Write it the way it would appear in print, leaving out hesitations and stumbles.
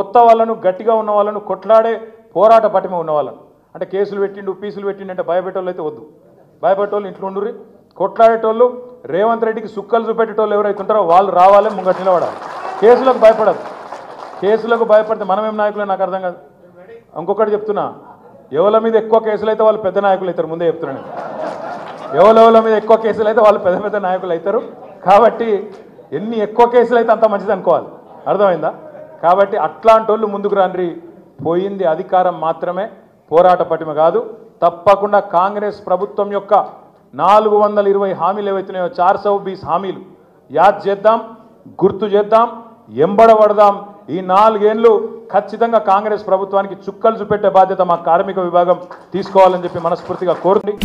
కొత్త వాళ్ళను గట్టిగా ఉన్న వాళ్ళను కొట్లాడే పోరాట పటిమ ఉన్న వాళ్ళను అంటే కేసులు పెట్టిండు పీసులు పెట్టిండు అంటే భయపెట్టోళ్ళు అయితే వద్దు భయపెట్టోళ్ళు ఇంట్లో ఉండుర్రి కొట్లాడేటోళ్ళు రేవంత్ రెడ్డికి సుక్కలు చూపెట్టేటోళ్ళు ఎవరైతే ఉంటారో వాళ్ళు రావాలి ముంగట నిలబడాలి కేసులకు భయపడదు కేసులకు భయపడితే మనమేం నాయకులు నాకు అర్థం కాదు ఇంకొకటి చెప్తున్నా ఎవరి మీద ఎక్కువ కేసులు అయితే వాళ్ళు పెద్ద నాయకులు అవుతారు ముందే చెప్తున్నాను ఎవరెవరి మీద ఎక్కువ కేసులు అయితే వాళ్ళు పెద్ద పెద్ద నాయకులు అవుతారు కాబట్టి ఎన్ని ఎక్కువ కేసులు అయితే అంత మంచిది అనుకోవాలి అర్థమైందా కాబట్టి అట్లాంటి వాళ్ళు ముందుకు రండి పోయింది అధికారం మాత్రమే పోరాట పటిమ కాదు తప్పకుండా కాంగ్రెస్ ప్రభుత్వం యొక్క 420 హామీలు ఏవైతున్నాయో 420 హామీలు యాద్ చేద్దాం గుర్తు చేద్దాం ఎంబడబడదాం ఈ 4 ఏళ్ళు ఖచ్చితంగా కాంగ్రెస్ ప్రభుత్వానికి చుక్కలు చూపెట్టే బాధ్యత మా కార్మిక విభాగం తీసుకోవాలని చెప్పి మనస్ఫూర్తిగా కోరుతుంది